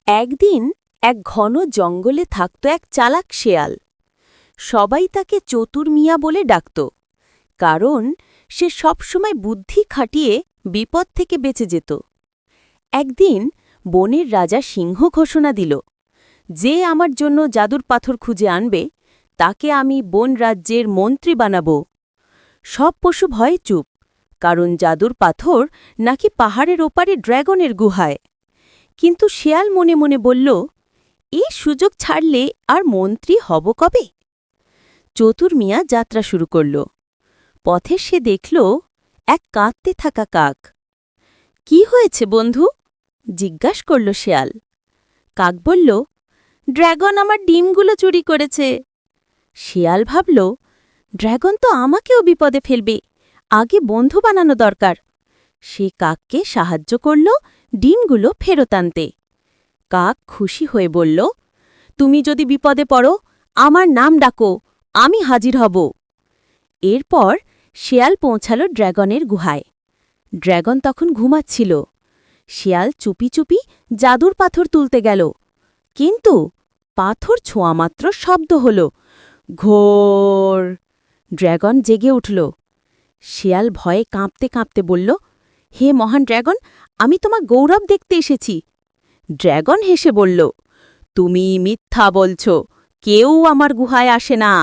একদিন এক ঘন জঙ্গলে থাকত এক চালাক শেয়াল। সবাই তাকে চতুর মিয়া বলে ডাকত, কারণ সে সবসময় বুদ্ধি খাটিয়ে বিপদ থেকে বেঁচে যেত। একদিন বনের রাজা সিংহ ঘোষণা দিল, যে আমার জন্য জাদুর পাথর খুঁজে আনবে তাকে আমি বন রাজ্যের মন্ত্রী বানাব। সব পশু ভয়ে চুপ, কারণ জাদুর পাথর নাকি পাহাড়ের ওপারে ড্র্যাগনের গুহায়। কিন্তু শেয়াল মনে মনে বলল, এই সুযোগ ছাড়লে আর মন্ত্রী হব কবে? চতুর মিয়া যাত্রা শুরু করল। পথে সে দেখল এক কাঁদতে থাকা কাক। কি হয়েছে বন্ধু? জিজ্ঞাস করল শেয়াল। কাক বলল, ড্র্যাগন আমার ডিমগুলো চুরি করেছে। শেয়াল ভাবল, ড্র্যাগন তো আমাকেও বিপদে ফেলবে, আগে বন্ধু বানানো দরকার। সে কাককে সাহায্য করল ডিমগুলো ফেরত আনতে। কাক খুশি হয়ে বলল, তুমি যদি বিপদে পড়ো আমার নাম ডাকো, আমি হাজির হব। এরপর শেয়াল পৌঁছাল ড্র্যাগনের গুহায়। ড্র্যাগন তখন ঘুমাচ্ছিল। শেয়াল চুপি চুপি জাদুর পাথর তুলতে গেল, কিন্তু পাথর ছোঁয়ামাত্র শব্দ হল, ঘোর। ড্র্যাগন জেগে উঠল। শেয়াল ভয়ে কাঁপতে কাঁপতে বলল, হে মহান ড্র্যাগন, আমি তোমার গৌরব দেখতে এসেছি। ড্র্যাগন হেসে বলল, তুমি মিথ্যা বলছ, কেউ আমার গুহায় আসে না।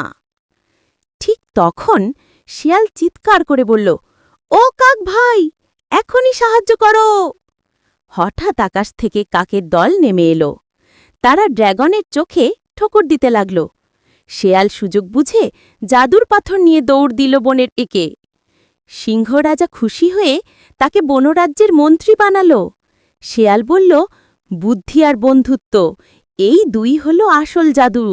ঠিক তখন শিয়াল চিৎকার করে বলল, ও কাক ভাই, এখনই সাহায্য করো। হঠাৎ আকাশ থেকে কাকের দল নেমে এলো। তারা ড্র্যাগনের চোখে ঠোকর দিতে লাগল। শেয়াল সুযোগ বুঝে জাদুর পাথর নিয়ে দৌড় দিল বনের একে। সিংহ রাজা খুশি হয়ে তাকে বনরাজ্যের মন্ত্রী বানাল। শেয়াল বলল, বুদ্ধি আর বন্ধুত্ব, এই দুই হল আসল জাদু।